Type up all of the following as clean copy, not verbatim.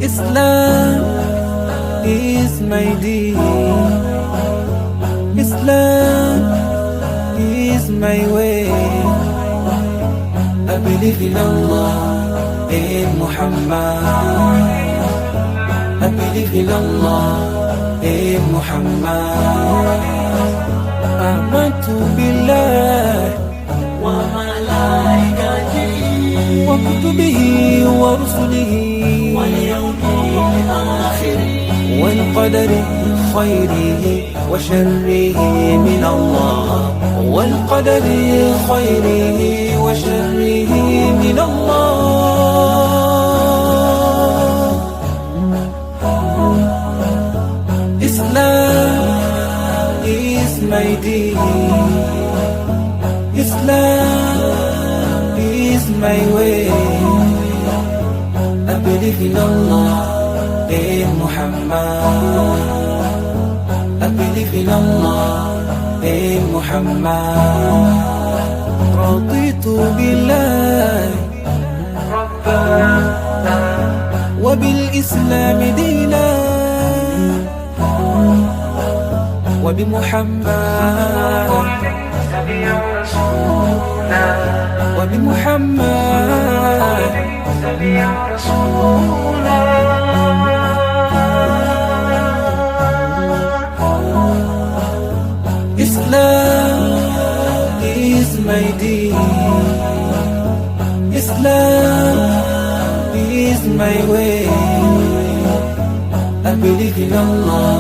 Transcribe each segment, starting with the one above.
Islam is my deen. Islam is my way. I believe in Allah, in Muhammad. I believe in Allah, in Muhammad. Amantu billah wa malaikatihi wa kutubihi wa rusulihi wal yawmil akhir wal qadari khayrihi wa sharrihi min Allah, wal qadari khayrihi wa sharrihi min Allah. Islam is my deen. Islam is my way. I believe in Allah, in Muhammad. I believe in Allah, in Muhammad. Raditu billahi Rabbana wa bil Islam dina wa bi Muhammad wa bi Muhammad. Islam is my deen. Islam is my way. I believe in Allah,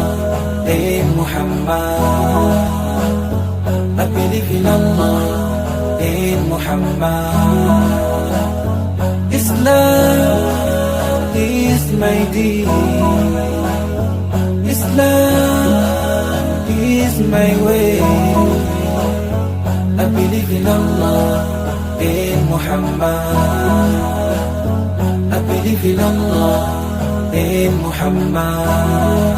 in Muhammad. I believe in Allah, in Muhammad. Islam is my deen. Islam is my way. I believe in Allah, in Muhammad. I believe in Allah, in Muhammad.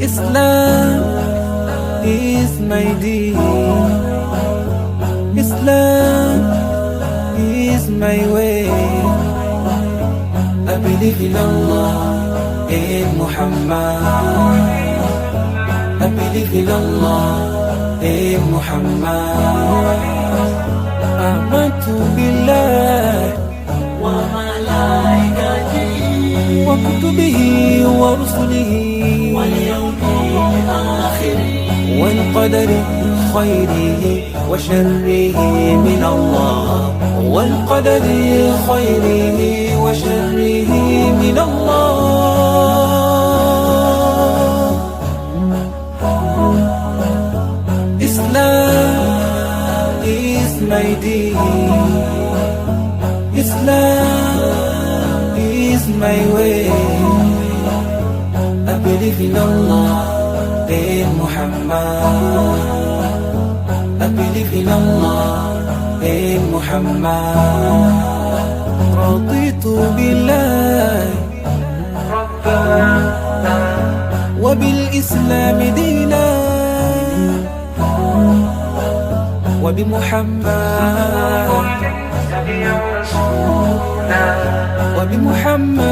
Islam is my deen. Islam is my way. I believe in Allah, in Muhammad. I believe in Allah, in Muhammad. Amantu billah wa malaikatihi wa kutubihi wa rusulihi wal yawmil akhir wal qadari khayrihi wa sharrihi min Allah, wal qadari khayrihi wa sharrihi min Allah. Islam is my deen. Islam is my way. I believe in Allah, in Muhammad. I believe in Allah, in Muhammad. Raditu billahi Rabbana wa bil Islam dina wa bi Muhammad wa bi Muhammad.